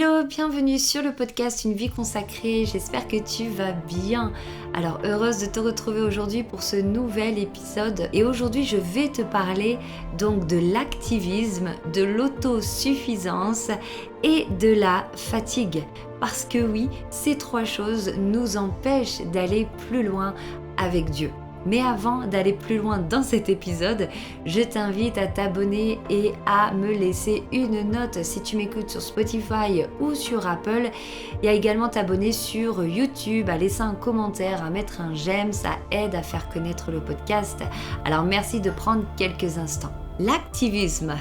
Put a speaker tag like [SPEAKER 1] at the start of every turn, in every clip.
[SPEAKER 1] Hello, bienvenue sur le podcast Une vie consacrée, j'espère que tu vas bien. Alors heureuse de te retrouver aujourd'hui pour ce nouvel épisode et aujourd'hui je vais te parler donc de l'activisme, de l'autosuffisance et de la fatigue. Parce que oui, ces trois choses nous empêchent d'aller plus loin avec Dieu. Mais avant d'aller plus loin dans cet épisode, je t'invite à t'abonner et à me laisser une note si tu m'écoutes sur Spotify ou sur Apple et à également t'abonner sur YouTube, à laisser un commentaire, à mettre un j'aime, ça aide à faire connaître le podcast. Alors merci de prendre quelques instants. L'activisme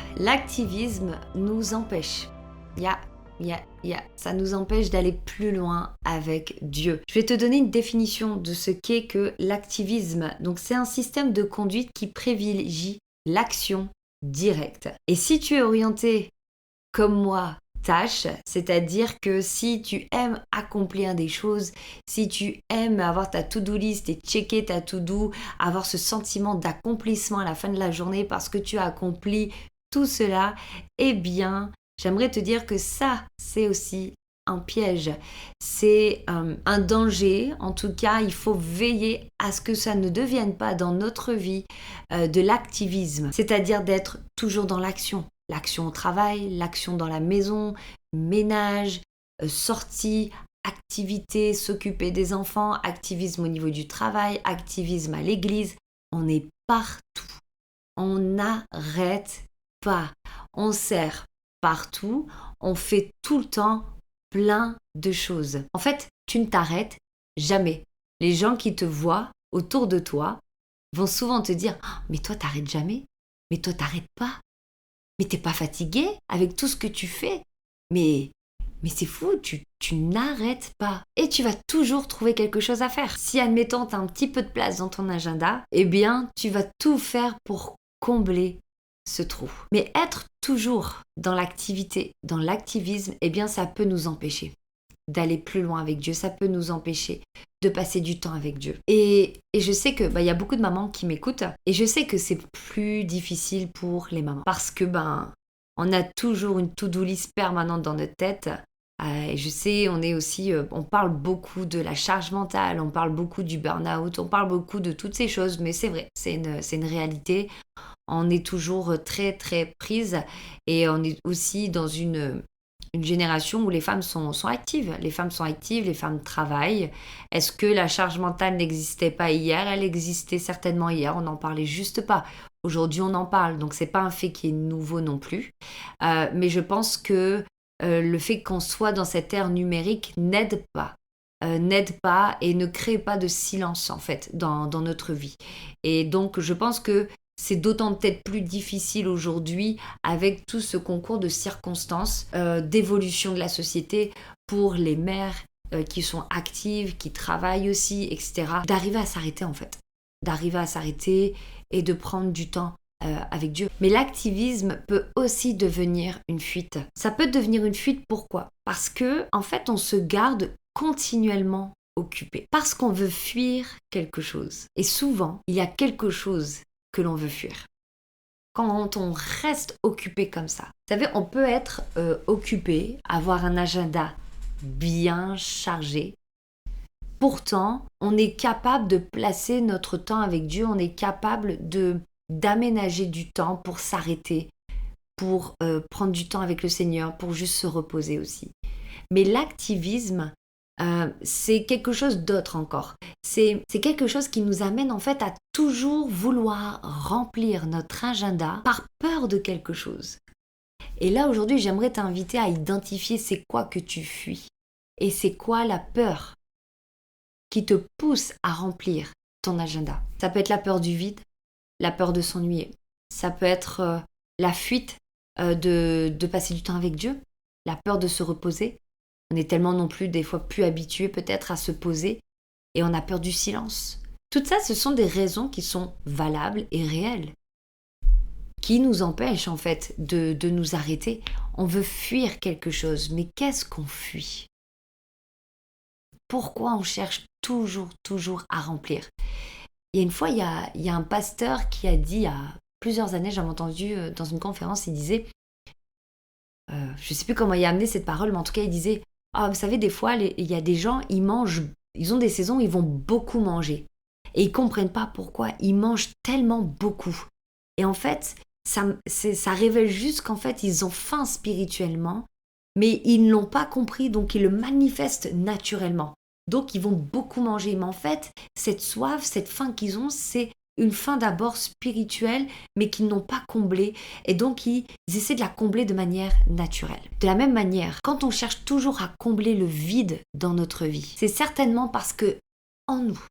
[SPEAKER 1] nous empêche. Ça nous empêche d'aller plus loin avec Dieu. Je vais te donner une définition de ce qu'est que l'activisme. Donc c'est un système de conduite qui privilégie l'action directe. Et si tu es orienté comme moi, tâche, c'est-à-dire que si tu aimes accomplir des choses, si tu aimes avoir ta to-do list et checker ta to-do, avoir ce sentiment d'accomplissement à la fin de la journée parce que tu as accompli tout cela, eh bien, j'aimerais te dire que ça, c'est aussi un piège. C'est un danger. En tout cas, il faut veiller à ce que ça ne devienne pas dans notre vie de l'activisme. C'est-à-dire d'être toujours dans l'action. L'action au travail, l'action dans la maison, ménage, sortie, activité, s'occuper des enfants, activisme au niveau du travail, activisme à l'église. On est partout. On n'arrête pas. On sert partout, on fait tout le temps plein de choses. En fait, tu ne t'arrêtes jamais. Les gens qui te voient autour de toi vont souvent te dire « Mais toi, t'arrêtes jamais. Mais toi, t'arrêtes pas. Mais t'es pas fatigué avec tout ce que tu fais. Mais c'est fou, tu n'arrêtes pas. Et tu vas toujours trouver quelque chose à faire. Si, admettons, tu as un petit peu de place dans ton agenda, eh bien, tu vas tout faire pour combler ce trou. Mais être toujours dans l'activité, dans l'activisme, eh bien ça peut nous empêcher d'aller plus loin avec Dieu, ça peut nous empêcher de passer du temps avec Dieu. Et je sais que y a beaucoup de mamans qui m'écoutent et je sais que c'est plus difficile pour les mamans parce que on a toujours une to-do list permanente dans notre tête. Et je sais, on parle beaucoup de la charge mentale, on parle beaucoup du burn-out, on parle beaucoup de toutes ces choses, mais c'est vrai, c'est une réalité. On est toujours très très prise et on est aussi dans une génération où les femmes sont actives. Les femmes sont actives, les femmes travaillent. Est-ce que la charge mentale n'existait pas hier? Elle existait certainement hier, on n'en parlait juste pas. Aujourd'hui, on en parle, donc c'est pas un fait qui est nouveau non plus. Mais je pense que le fait qu'on soit dans cette ère numérique n'aide pas et ne crée pas de silence en fait dans notre vie. Et donc je pense que c'est d'autant peut-être plus difficile aujourd'hui avec tout ce concours de circonstances, d'évolution de la société pour les mères qui sont actives, qui travaillent aussi, etc. D'arriver à s'arrêter en fait. D'arriver à s'arrêter et de prendre du temps avec Dieu. Mais l'activisme peut aussi devenir une fuite. Ça peut devenir une fuite, pourquoi? Parce que en fait, on se garde continuellement occupé. Parce qu'on veut fuir quelque chose. Et souvent, il y a quelque chose que l'on veut fuir. Quand on reste occupé comme ça, vous savez, on peut être occupé, avoir un agenda bien chargé. Pourtant, on est capable de placer notre temps avec Dieu, on est capable d'aménager du temps pour s'arrêter, pour prendre du temps avec le Seigneur, pour juste se reposer aussi. Mais l'activisme, c'est quelque chose d'autre encore. C'est quelque chose qui nous amène en fait à toujours vouloir remplir notre agenda par peur de quelque chose. Et là aujourd'hui, j'aimerais t'inviter à identifier c'est quoi que tu fuis et c'est quoi la peur qui te pousse à remplir ton agenda. Ça peut être la peur du vide, la peur de s'ennuyer. Ça peut être la fuite de passer du temps avec Dieu, la peur de se reposer. On est tellement non plus des fois plus habitués peut-être à se poser et on a peur du silence. Tout ça, ce sont des raisons qui sont valables et réelles, qui nous empêchent en fait de nous arrêter. On veut fuir quelque chose, mais qu'est-ce qu'on fuit? Pourquoi on cherche toujours à remplir? Il y a une fois, il y a un pasteur qui a dit, il y a plusieurs années, j'avais entendu dans une conférence, il disait je ne sais plus comment il a amené cette parole, mais en tout cas, il disait, ah, vous savez, des fois, il y a des gens, ils ont des saisons où ils vont beaucoup manger. Et ils ne comprennent pas pourquoi. Ils mangent tellement beaucoup. Et en fait, ça révèle juste qu'en fait, ils ont faim spirituellement, mais ils ne l'ont pas compris, donc ils le manifestent naturellement. Donc, ils vont beaucoup manger. Mais en fait, cette soif, cette faim qu'ils ont, c'est une faim d'abord spirituelle, mais qu'ils n'ont pas comblée. Et donc, ils essaient de la combler de manière naturelle. De la même manière, quand on cherche toujours à combler le vide dans notre vie, c'est certainement parce que en nous,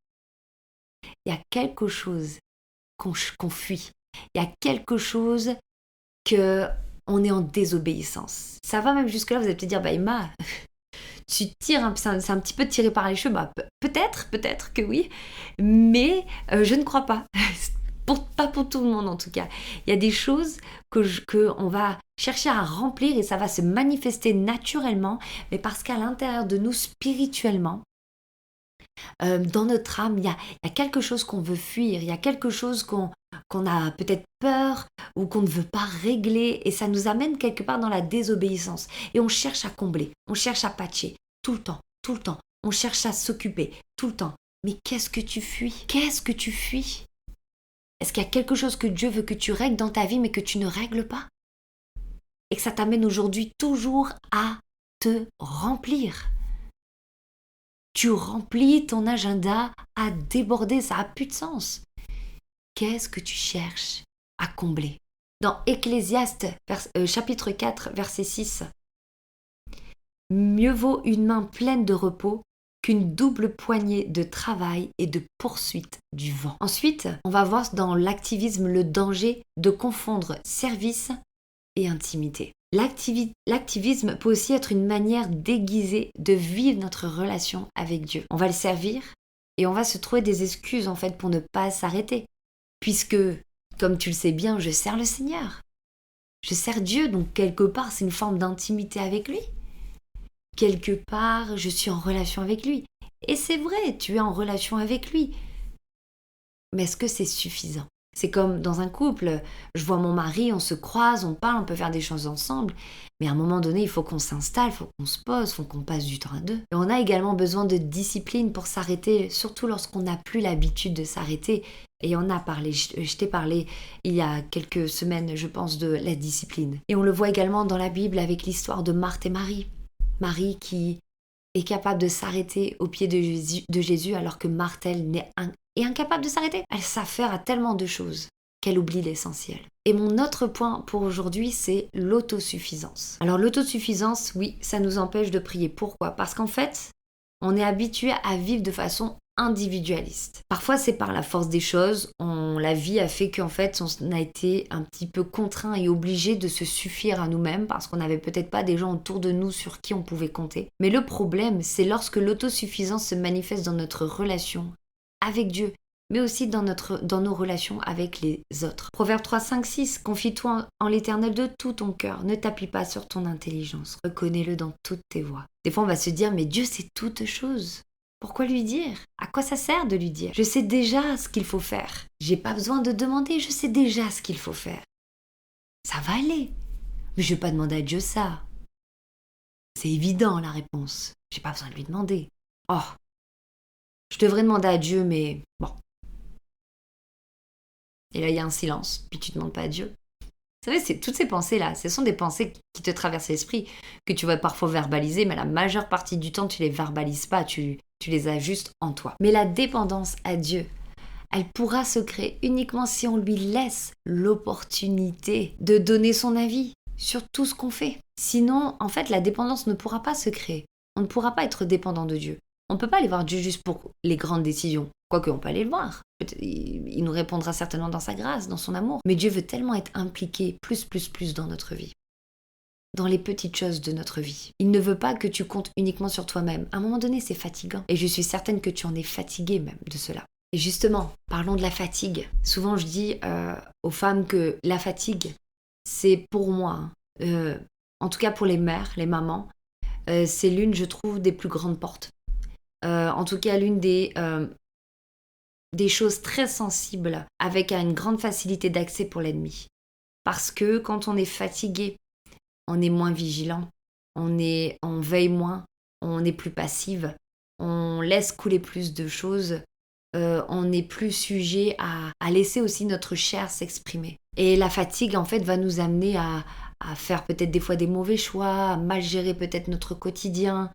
[SPEAKER 1] il y a quelque chose qu'on fuit. Il y a quelque chose que on est en désobéissance. Ça va même jusque-là, vous allez peut-être dire, bah Emma, tu tires, c'est un petit peu tiré par les cheveux. Bah, peut-être que oui, mais je ne crois pas. Pas pour tout le monde en tout cas. Il y a des choses que on va chercher à remplir et ça va se manifester naturellement, mais parce qu'à l'intérieur de nous, spirituellement, dans notre âme, il y a quelque chose qu'on veut fuir, il y a quelque chose qu'on a peut-être peur ou qu'on ne veut pas régler et ça nous amène quelque part dans la désobéissance. Et on cherche à combler, on cherche à patcher tout le temps, tout le temps. On cherche à s'occuper tout le temps. Mais qu'est-ce que tu fuis? Qu'est-ce que tu fuis? Est-ce qu'il y a quelque chose que Dieu veut que tu règles dans ta vie mais que tu ne règles pas? Et que ça t'amène aujourd'hui toujours à te remplir. Tu remplis ton agenda à déborder, ça n'a plus de sens. Qu'est-ce que tu cherches à combler? Dans Ecclésiaste, chapitre 4, verset 6, mieux vaut une main pleine de repos qu'une double poignée de travail et de poursuite du vent. Ensuite, on va voir dans l'activisme le danger de confondre service et intimité. L'activisme peut aussi être une manière déguisée de vivre notre relation avec Dieu. On va le servir et on va se trouver des excuses en fait pour ne pas s'arrêter. Puisque, comme tu le sais bien, je sers le Seigneur. Je sers Dieu, donc quelque part c'est une forme d'intimité avec lui. Quelque part, je suis en relation avec lui. Et c'est vrai, tu es en relation avec lui. Mais est-ce que c'est suffisant? C'est comme dans un couple, je vois mon mari, on se croise, on parle, on peut faire des choses ensemble, mais à un moment donné, il faut qu'on s'installe, il faut qu'on se pose, il faut qu'on passe du temps à deux. Et on a également besoin de discipline pour s'arrêter, surtout lorsqu'on n'a plus l'habitude de s'arrêter. Et on a parlé, je t'ai parlé il y a quelques semaines, je pense, de la discipline. Et on le voit également dans la Bible avec l'histoire de Marthe et Marie. Marie qui est capable de s'arrêter au pied de Jésus alors que Marthe, elle, est incapable de s'arrêter. Elle s'affaire à tellement de choses qu'elle oublie l'essentiel. Et mon autre point pour aujourd'hui, c'est l'autosuffisance. Alors l'autosuffisance, oui, ça nous empêche de prier. Pourquoi? Parce qu'en fait, on est habitué à vivre de façon individualiste. Parfois, c'est par la force des choses. La vie a fait qu'en fait, on a été un petit peu contraint et obligé de se suffire à nous-mêmes parce qu'on n'avait peut-être pas des gens autour de nous sur qui on pouvait compter. Mais le problème, c'est lorsque l'autosuffisance se manifeste dans notre relation avec Dieu, mais aussi dans nos relations avec les autres. Proverbe 3, 5, 6, confie-toi en l'Éternel de tout ton cœur, ne t'appuie pas sur ton intelligence, reconnais-le dans toutes tes voies. Des fois, on va se dire, mais Dieu sait toutes choses. Pourquoi lui dire? À quoi ça sert de lui dire? Je sais déjà ce qu'il faut faire. J'ai pas besoin de demander, je sais déjà ce qu'il faut faire. Ça va aller. Mais je vais pas demander à Dieu ça. C'est évident la réponse. J'ai pas besoin de lui demander. Oh, je devrais demander à Dieu, mais bon. Et là, il y a un silence, puis tu ne demandes pas à Dieu. Vous savez, c'est toutes ces pensées-là, ce sont des pensées qui te traversent l'esprit, que tu vas parfois verbaliser, mais la majeure partie du temps, tu les verbalises pas, tu les as juste en toi. Mais la dépendance à Dieu, elle pourra se créer uniquement si on lui laisse l'opportunité de donner son avis sur tout ce qu'on fait. Sinon, en fait, la dépendance ne pourra pas se créer. On ne pourra pas être dépendant de Dieu. On ne peut pas aller voir Dieu juste pour les grandes décisions. Quoique, on peut aller le voir. Il nous répondra certainement dans sa grâce, dans son amour. Mais Dieu veut tellement être impliqué plus dans notre vie. Dans les petites choses de notre vie. Il ne veut pas que tu comptes uniquement sur toi-même. À un moment donné, c'est fatigant. Et je suis certaine que tu en es fatigué même de cela. Et justement, parlons de la fatigue. Souvent, je dis aux femmes que la fatigue, c'est pour moi, en tout cas pour les mères, les mamans, c'est l'une, je trouve, des plus grandes portes. En tout cas, l'une des choses très sensibles avec une grande facilité d'accès pour l'ennemi. Parce que quand on est fatigué, on est moins vigilant, on veille moins, on est plus passive, on laisse couler plus de choses, on est plus sujet à laisser aussi notre chair s'exprimer. Et la fatigue, en fait, va nous amener à faire peut-être des fois des mauvais choix, à mal gérer peut-être notre quotidien.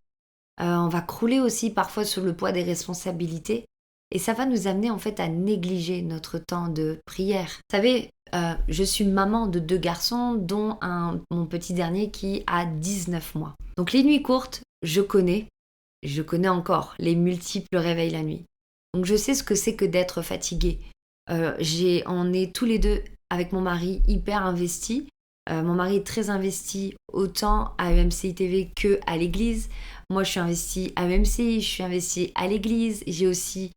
[SPEAKER 1] On va crouler aussi parfois sous le poids des responsabilités. Et ça va nous amener en fait à négliger notre temps de prière. Vous savez, je suis maman de 2 garçons, dont mon petit dernier qui a 19 mois. Donc les nuits courtes, je connais encore les multiples réveils la nuit. Donc je sais ce que c'est que d'être fatigué. On est tous les deux avec mon mari hyper investis. Mon mari est très investi autant à EMCI TV que à l'église. Moi, je suis investie à EMCI, je suis investie à l'église. J'ai aussi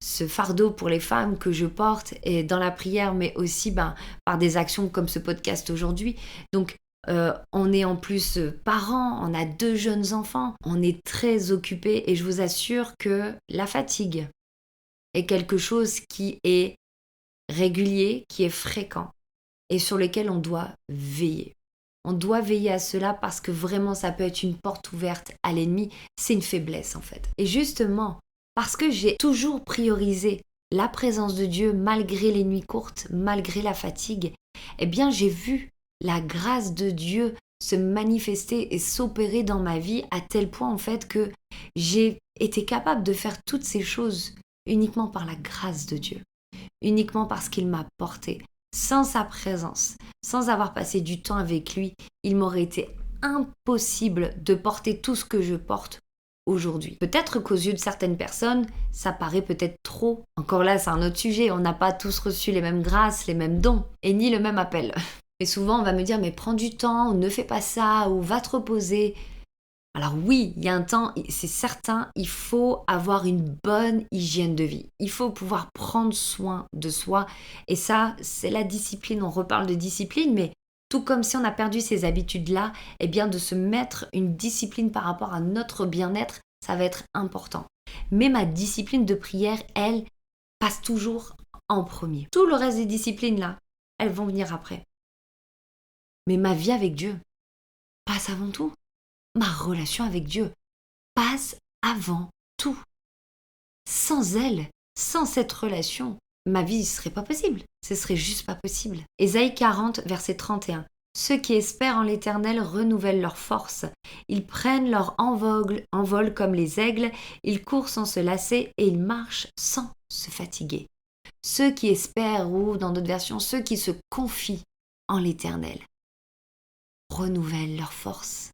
[SPEAKER 1] ce fardeau pour les femmes que je porte et dans la prière, mais aussi par des actions comme ce podcast aujourd'hui. Donc, on est en plus parents, on a 2 jeunes enfants, on est très occupés et je vous assure que la fatigue est quelque chose qui est régulier, qui est fréquent et sur lequel on doit veiller. On doit veiller à cela parce que vraiment ça peut être une porte ouverte à l'ennemi, c'est une faiblesse en fait. Et justement, parce que j'ai toujours priorisé la présence de Dieu malgré les nuits courtes, malgré la fatigue, eh bien j'ai vu la grâce de Dieu se manifester et s'opérer dans ma vie à tel point en fait que j'ai été capable de faire toutes ces choses uniquement par la grâce de Dieu, uniquement parce qu'il m'a porté. Sans sa présence, sans avoir passé du temps avec lui, il m'aurait été impossible de porter tout ce que je porte aujourd'hui. Peut-être qu'aux yeux de certaines personnes, ça paraît peut-être trop. Encore là, c'est un autre sujet. On n'a pas tous reçu les mêmes grâces, les mêmes dons, et ni le même appel. Et souvent, on va me dire, mais prends du temps, ou ne fais pas ça, ou va te reposer. Alors oui, il y a un temps, c'est certain, il faut avoir une bonne hygiène de vie. Il faut pouvoir prendre soin de soi. Et ça, c'est la discipline. On reparle de discipline, mais tout comme si on a perdu ces habitudes-là, eh bien de se mettre une discipline par rapport à notre bien-être, ça va être important. Mais ma discipline de prière, elle, passe toujours en premier. Tout le reste des disciplines-là, elles vont venir après. Mais ma vie avec Dieu passe avant tout. Ma relation avec Dieu passe avant tout. Sans elle, sans cette relation, ma vie ne serait pas possible. Ce serait juste pas possible. Ésaïe 40, verset 31. Ceux qui espèrent en l'Éternel renouvellent leur force. Ils prennent leur envol comme les aigles. Ils courent sans se lasser et ils marchent sans se fatiguer. Ceux qui espèrent, ou dans d'autres versions, ceux qui se confient en l'Éternel renouvellent leur force.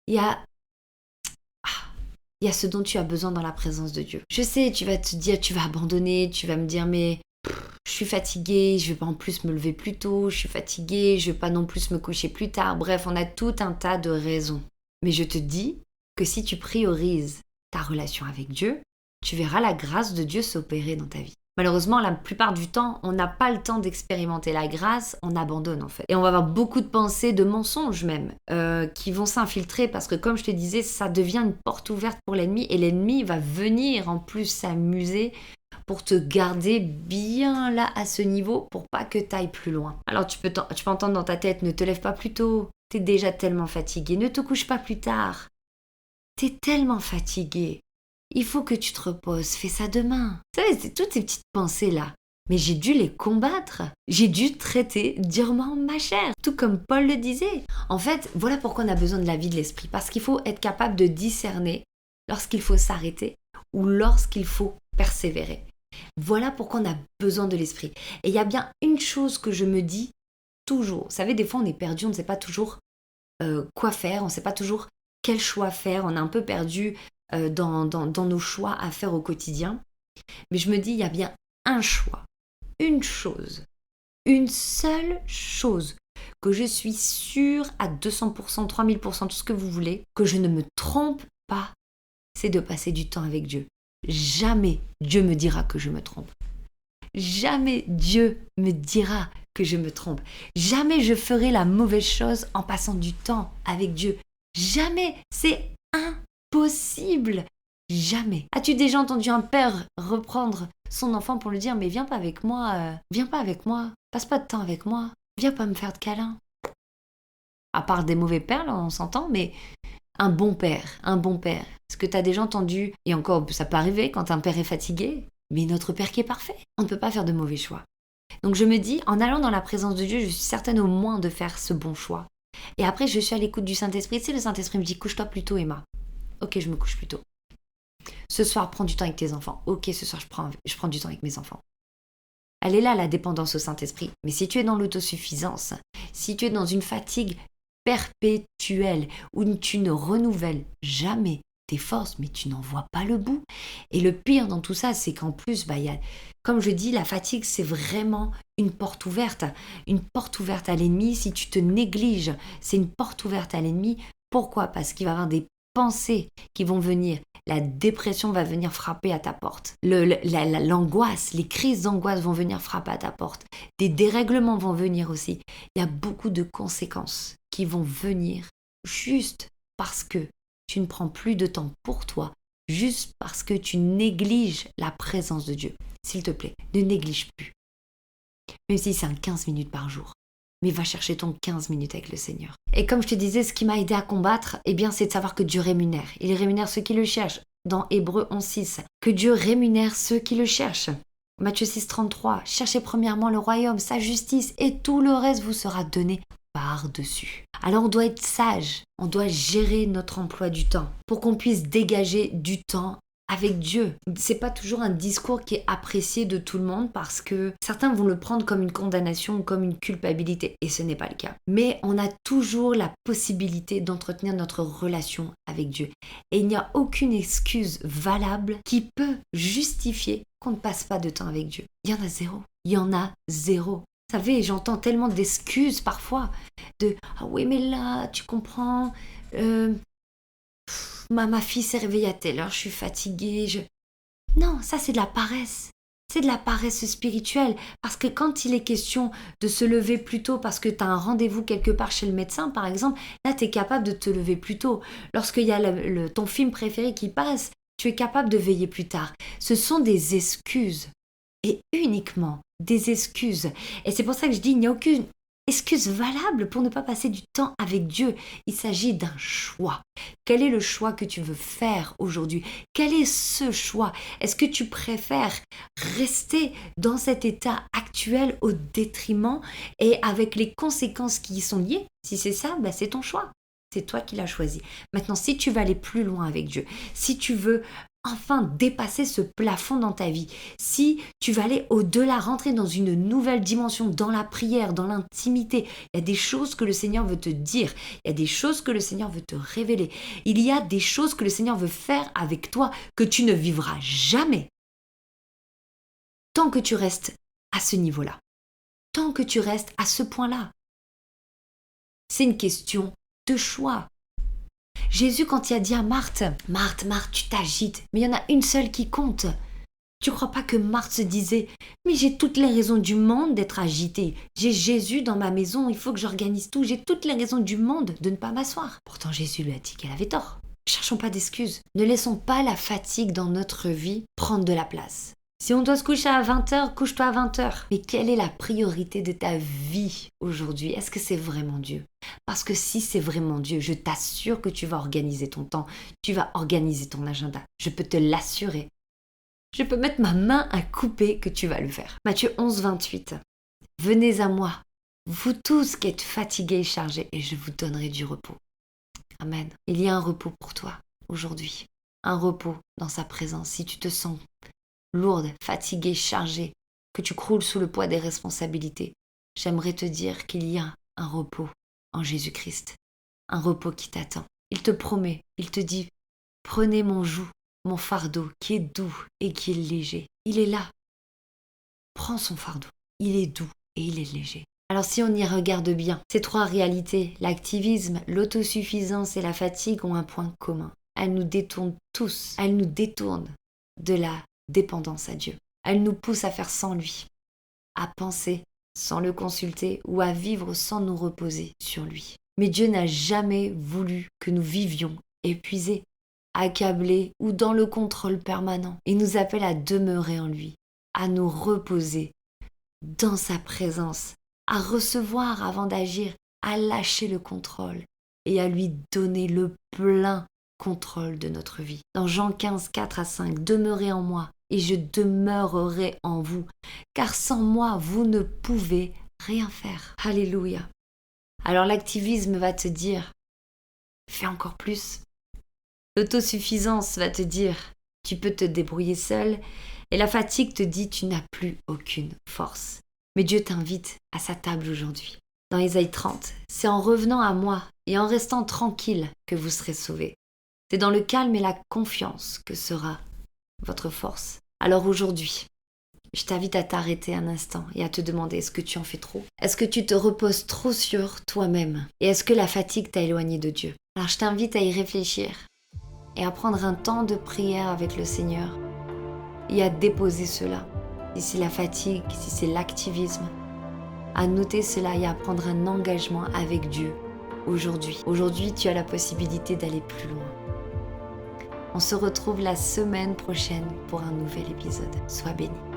[SPEAKER 1] Il y a ce dont tu as besoin dans la présence de Dieu. Je sais, tu vas te dire, tu vas abandonner, tu vas me dire, mais je suis fatiguée, je ne vais pas en plus me lever plus tôt, je suis fatiguée, je ne vais pas non plus me coucher plus tard. Bref, on a tout un tas de raisons. Mais je te dis que si tu priorises ta relation avec Dieu, tu verras la grâce de Dieu s'opérer dans ta vie. Malheureusement, la plupart du temps, on n'a pas le temps d'expérimenter la grâce, on abandonne en fait. Et on va avoir beaucoup de pensées, de mensonges même, qui vont s'infiltrer parce que comme je te disais, ça devient une porte ouverte pour l'ennemi et l'ennemi va venir en plus s'amuser pour te garder bien là à ce niveau pour pas que tu ailles plus loin. Alors tu peux entendre dans ta tête, ne te lève pas plus tôt, t'es déjà tellement fatigué, ne te couche pas plus tard, t'es tellement fatigué. Il faut que tu te reposes, fais ça demain. Vous savez, c'est toutes ces petites pensées-là. Mais j'ai dû les combattre. J'ai dû traiter durement ma chair. Tout comme Paul le disait. En fait, voilà pourquoi on a besoin de la vie de l'esprit. Parce qu'il faut être capable de discerner lorsqu'il faut s'arrêter ou lorsqu'il faut persévérer. Voilà pourquoi on a besoin de l'esprit. Et il y a bien une chose que je me dis toujours. Vous savez, des fois, on est perdu, on ne sait pas toujours quoi faire, on ne sait pas toujours quel choix faire. On est un peu perdu dans nos choix à faire au quotidien. Mais je me dis, il y a bien un choix, une chose, une seule chose que je suis sûre à 200%, 3000%, tout ce que vous voulez, que je ne me trompe pas, c'est de passer du temps avec Dieu. Jamais Dieu me dira que je me trompe. Jamais Dieu me dira que je me trompe. Jamais je ferai la mauvaise chose en passant du temps avec Dieu. Jamais. C'est impossible. Jamais. As-tu déjà entendu un père reprendre son enfant pour lui dire « Mais viens pas avec moi, passe pas de temps avec moi, viens pas me faire de câlin ». À part des mauvais pères, là, on s'entend, mais un bon père, un bon père. Est-ce que tu as déjà entendu, et encore, ça peut arriver quand un père est fatigué, mais notre père qui est parfait, on ne peut pas faire de mauvais choix. Donc je me dis, en allant dans la présence de Dieu, je suis certaine au moins de faire ce bon choix. Et après, je suis à l'écoute du Saint-Esprit. Tu sais, le Saint-Esprit me dit, couche-toi plus tôt, Emma. Ok, je me couche plus tôt. Ce soir, prends du temps avec tes enfants. Ok, ce soir, je prends du temps avec mes enfants. Elle est là, la dépendance au Saint-Esprit. Mais si tu es dans l'autosuffisance, si tu es dans une fatigue perpétuelle, où tu ne renouvelles jamais tes forces, mais tu n'en vois pas le bout. Et le pire dans tout ça, c'est qu'en plus, comme je dis, la fatigue, c'est vraiment une porte ouverte. Une porte ouverte à l'ennemi. Si tu te négliges, c'est une porte ouverte à l'ennemi. Pourquoi ? Parce qu'il va y avoir des pensées qui vont venir. La dépression va venir frapper à ta porte. L'angoisse, les crises d'angoisse vont venir frapper à ta porte. Des dérèglements vont venir aussi. Il y a beaucoup de conséquences qui vont venir juste parce que tu ne prends plus de temps pour toi, juste parce que tu négliges la présence de Dieu. S'il te plaît, ne néglige plus. Même si c'est un 15 minutes par jour. Mais va chercher ton 15 minutes avec le Seigneur. Et comme je te disais, ce qui m'a aidé à combattre, c'est de savoir que Dieu rémunère. Il rémunère ceux qui le cherchent. Dans Hébreux 11:6, que Dieu rémunère ceux qui le cherchent. Matthieu 6:33, cherchez premièrement le royaume, sa justice, et tout le reste vous sera donné par-dessus. Alors on doit être sage, on doit gérer notre emploi du temps pour qu'on puisse dégager du temps avec Dieu. C'est pas toujours un discours qui est apprécié de tout le monde parce que certains vont le prendre comme une condamnation ou comme une culpabilité et ce n'est pas le cas. Mais on a toujours la possibilité d'entretenir notre relation avec Dieu. Et il n'y a aucune excuse valable qui peut justifier qu'on ne passe pas de temps avec Dieu. Il y en a zéro. Il y en a zéro. Vous savez, j'entends tellement d'excuses parfois de « Ah oui, mais là, tu comprends, ma fille s'est réveillée à telle heure, je suis fatiguée. » Non, ça c'est de la paresse. C'est de la paresse spirituelle. Parce que quand il est question de se lever plus tôt parce que tu as un rendez-vous quelque part chez le médecin, par exemple, là tu es capable de te lever plus tôt. Lorsqu'il y a ton film préféré qui passe, tu es capable de veiller plus tard. Ce sont des excuses. Et uniquement des excuses. Et c'est pour ça que je dis, il n'y a aucune excuse valable pour ne pas passer du temps avec Dieu. Il s'agit d'un choix. Quel est le choix que tu veux faire aujourd'hui ? Quel est ce choix ? Est-ce que tu préfères rester dans cet état actuel au détriment et avec les conséquences qui y sont liées ? Si c'est ça, c'est ton choix. C'est toi qui l'as choisi. Maintenant, si tu veux aller plus loin avec Dieu, si tu veux enfin dépasser ce plafond dans ta vie, si tu vas aller au-delà, rentrer dans une nouvelle dimension, dans la prière, dans l'intimité, il y a des choses que le Seigneur veut te dire, il y a des choses que le Seigneur veut te révéler, il y a des choses que le Seigneur veut faire avec toi que tu ne vivras jamais tant que tu restes à ce niveau-là, tant que tu restes à ce point-là. C'est une question de choix. Jésus, quand il a dit à Marthe, Marthe, tu t'agites, mais il y en a une seule qui compte. Tu crois pas que Marthe se disait, mais j'ai toutes les raisons du monde d'être agitée. J'ai Jésus dans ma maison, il faut que j'organise tout. J'ai toutes les raisons du monde de ne pas m'asseoir. Pourtant, Jésus lui a dit qu'elle avait tort. Cherchons pas d'excuses. Ne laissons pas la fatigue dans notre vie prendre de la place. Si on doit se coucher à 20h, couche-toi à 20h. Mais quelle est la priorité de ta vie aujourd'hui ? Est-ce que c'est vraiment Dieu ? Parce que si c'est vraiment Dieu, je t'assure que tu vas organiser ton temps, tu vas organiser ton agenda. Je peux te l'assurer. Je peux mettre ma main à couper que tu vas le faire. Matthieu 11:28. Venez à moi, vous tous qui êtes fatigués et chargés, et je vous donnerai du repos. Amen. Il y a un repos pour toi aujourd'hui. Un repos dans sa présence. Si tu te sens lourde, fatiguée, chargée, que tu croules sous le poids des responsabilités, j'aimerais te dire qu'il y a un repos en Jésus-Christ, un repos qui t'attend. Il te promet, il te dit, prenez mon joug, mon fardeau qui est doux et qui est léger. Il est là. Prends son fardeau, il est doux et il est léger. Alors si on y regarde bien, ces trois réalités, l'activisme, l'autosuffisance et la fatigue ont un point commun. Elles nous détournent tous, elles nous détournent de la dépendance à Dieu. Elle nous pousse à faire sans lui, à penser sans le consulter ou à vivre sans nous reposer sur lui. Mais Dieu n'a jamais voulu que nous vivions épuisés, accablés ou dans le contrôle permanent. Il nous appelle à demeurer en lui, à nous reposer dans sa présence, à recevoir avant d'agir, à lâcher le contrôle et à lui donner le plein contrôle de notre vie. Dans Jean 15, 4 à 5, demeurez en moi et je demeurerai en vous, car sans moi, vous ne pouvez rien faire. Alléluia. Alors l'activisme va te dire, fais encore plus. L'autosuffisance va te dire, tu peux te débrouiller seul. Et la fatigue te dit, tu n'as plus aucune force. Mais Dieu t'invite à sa table aujourd'hui. Dans Ésaïe 30, c'est en revenant à moi et en restant tranquille que vous serez sauvés. C'est dans le calme et la confiance que sera votre force. Alors aujourd'hui, je t'invite à t'arrêter un instant et à te demander, est-ce que tu en fais trop? Est-ce que tu te reposes trop sur toi-même? Et est-ce que la fatigue t'a éloigné de Dieu? Alors je t'invite à y réfléchir et à prendre un temps de prière avec le Seigneur et à déposer cela. Si c'est la fatigue, si c'est l'activisme, à noter cela et à prendre un engagement avec Dieu aujourd'hui. Aujourd'hui, tu as la possibilité d'aller plus loin. On se retrouve la semaine prochaine pour un nouvel épisode. Sois béni.